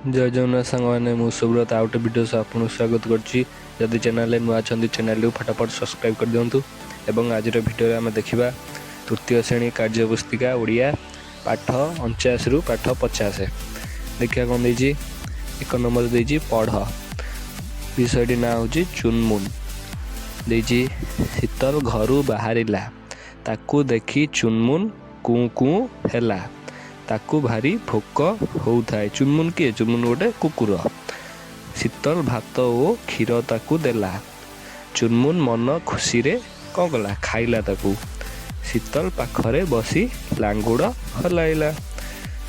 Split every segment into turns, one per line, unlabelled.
जय जगन्नाथ सांग मैंने मुझे सुब्रत आउट वीडियो से आपको स्वागत करुच्ची। जदि चैनल नुआ चैनल को फटाफट सब्सक्राइब कर दिंतु। एवं आज भिडियो आम देखा तृतीय श्रेणी कार्य पुस्तिका ओडिया पाठ 49 रु पाठ 50 देखा कौन देजी। एक नंबर देजी पढ़ विषयटी ना हूँ चुनमुन देजी। शीतल घरू बाहरिला ताकू देखी चुनमुन कू कू हैला ताकू भारी भोक होउथाए। चुनमुन किए? चुनमुन गोटे कुकुर। शीतल भात ओ क्षीर ताकू देला। चुनमुन मन खुशी रे कौन कला खाइला ताकू। शीतल पाखरे बसी लांगुड़ हलाइला।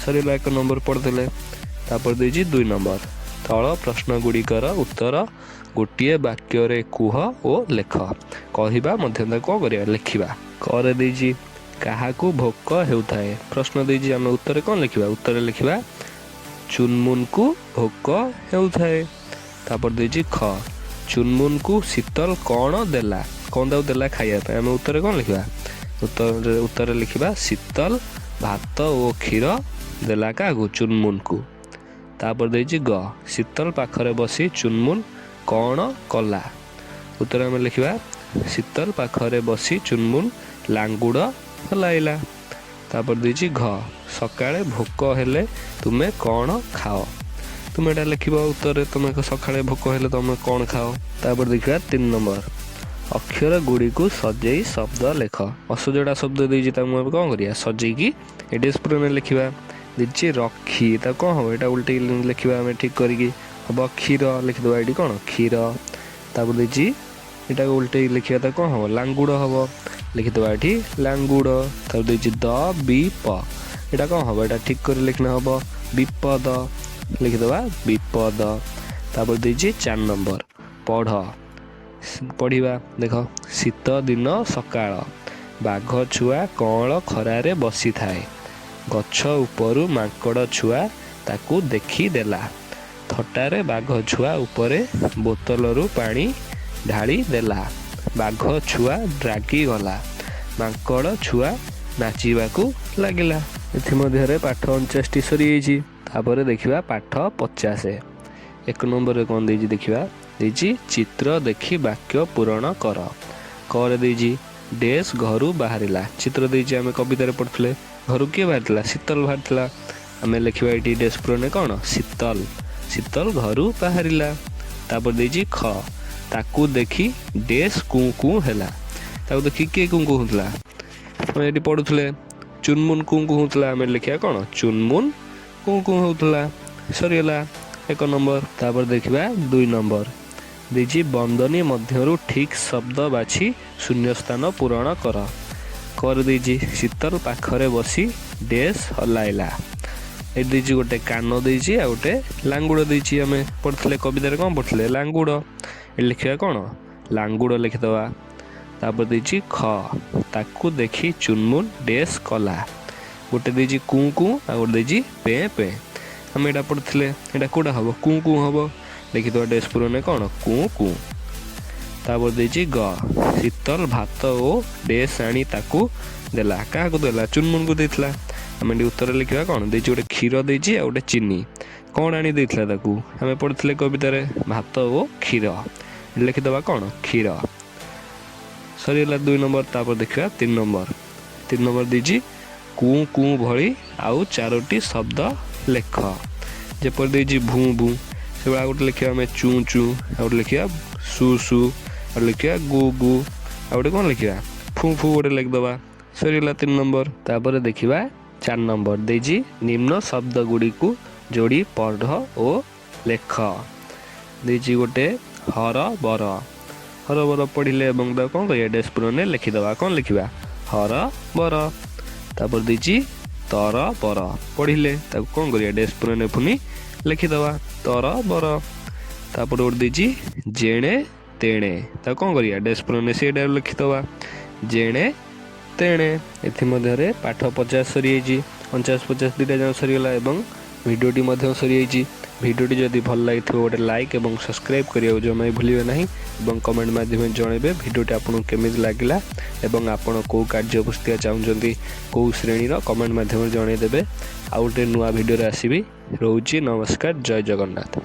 सरीला एक नंबर पढ़ते। तापर देजी 2 नंबर तल प्रश्न गुड़िकर उत्तर गोटे वाक्य रे कुह ओ लेख। कहवा मध्य कौन करिया लिखिबा। करे देजी काहाकू भोक हेउथाए। प्रश्न देजी आम उत्तर कौन लिखिबा। उत्तर लिखिबा चुनमुन को भोक हेउथाए। तापर देजी ख चुनमुन को शीतल कौन देला। कौन दाऊ देला खाइया पे। आम उत्तर कौन लिखिबा। उत्तर लिखिबा शीतल भात ओ क्षीर देला काहाकू चुनमुन को। तापर देजी ग शीतल पाखरे बसी चुनमुन कौन कला। उत्तर आम लिखिबा शीतल पाखरे बसी चुनमुन लांगुड़ हलाइला। तापर देजी घ सकाळे भोक हेले तुमे कौन खाओ। तुम एटा लिखिबा उत्तर तुम सकाळे भोक हेले तुम कौन खाओ। तापर देखिबा 3 नंबर अक्षर गुड़ी को सजेई शब्द लेख। असजड़ा शब्द देजी ताकू कौन करिया सजेकी एटी स्पून लिखिबा। देजी रखी ता कौन हम एटा उल्टे लिखिबा आम ठीक करिकी हम क्षीर लिखिदेबा। ये कौन क्षीर। तापर देजी एटा उल्टे लिखिबा ता कौन हम लांगुड़ हम लिखिदेबा। ये लांगुड़। तापर देजी द विप एटा कौन हम एटा ठीक कर लिखना हम विपद लिखिदेबा विपद। तापर देजी 4 नंबर पढ़ पढ़िबा। देख शीत दिन सकाळ बाघ छुआ कौन खरारे बसी थाए। गछ उपरू मांकड़ छुआ ताकू देखी देला। थटारे बाघ छुआ उपरे बोतलरू पानी ढाली देला। बाघ छुआ रागी गला। मांकड़ छुआ नाचिबाकू लागिला। इतिमध्य पाठ 49 सरी जाइए। तापर देखिबा पाठ 50। 1 नंबर कौन देजी देखिबा। देजी चित्र देखी वाक्य पूरण कर। कर देजी डेस घरू बाहरिला। चित्र देजी आम कवितार पढ़ुले घरू किए बाहर शीतल बाहर। आम लिखा ये डेस पूरण कौन शीतल। शीतल घरू बाहरिला। तापर देजी ख ताकू देखी डेस कू कू हैला। ताकू देखी किए कू कू होता आम ये पढ़ुले चुनमुन कू कू होता। आम लिखा कौन चुनमुन कू कू होता। सरीगला 1 नंबर। तापर देखिबा 2 नंबर देजी बंदनी मध्यरु ठीक शब्द बाछि शून्य स्थान पूरण कर। कर देजी शीतल पाखरे बसी डेस हलाइला। ये देजी गोटे कान देजी आ गोटे लांगुड़ देजी। आम पढ़ुले कवितार कौन पढ़ुले लांगुड़। ये लिखा कौन लांगुड़ लिखिदेबा। तापर देजी ख ताकू देखी चुनमुन डेस कला। गोटे देजी कू कू आ गोटे देजी पे पे। आम एटा पढ़ुले एटा कोटा हम कू कू हम लिखिदेबा डेस पूरण कौन कू कू। तापर देजी ग शीतल भात ओ डेस आनी ताकू देला। क्या देला चुनमुन को देला। आम उत्तर लिखा कौन देजी गोटे क्षीर देजी आ गोटे चीनी कौन आनी देला ताकू। आम पढ़ुले कवितार भात ओ क्षीर लिखिदेबा कौन क्षीर। सरीगला 2 नंबर। तापर देखा 3 नंबर। 3 नंबर देजी कू कू भली आउ 4टी शब्द लेख। जेपर देजी भू भू से गोटे लिखा आम चू चू आ गोटे लिखा सु सु आ लिखा गु गु आ गोटे कौन लिखा फू फू गोटे लिखिदेबा। सरीगला 3 नंबर। तापर देखिबा 4 नंबर देजी निम्न शब्द गुड़ी को जोड़ी पढ़ ओ लेख। देजी गोटे हर बर। हर बर पढ़िले कौन करिए डेस पूरण लिखिदेबा। कौन लिखा हर बर। तापर देजी तर बर पढ़िले कौन करिए डेस पूरण पुनी लिखिदेबा तर बर। तापर गोटे देजी जेणे तेणे कौन करिए डेस पूरण से लिखिदेबा जेणे तेणे। इतिमध्य पाठ 50 सरी 49 50 2टा जान सरीगला। भिडियोटी मध्य सरी भिडियोटी जदि भल लगी गोटे लाइक और सब्सक्राइब करने जमा भूलिए ना और कमेंट माध्यम जनइबे भिडियोटी आपको केमिति लगिला एवं आपण कौ कार्य पुस्तिका चाहते कौ श्रेणी कमेंट माध्यम जनईदेवे आउ गोटे नुआ भिडियो आसबि रोची नमस्कार जय जगन्नाथ।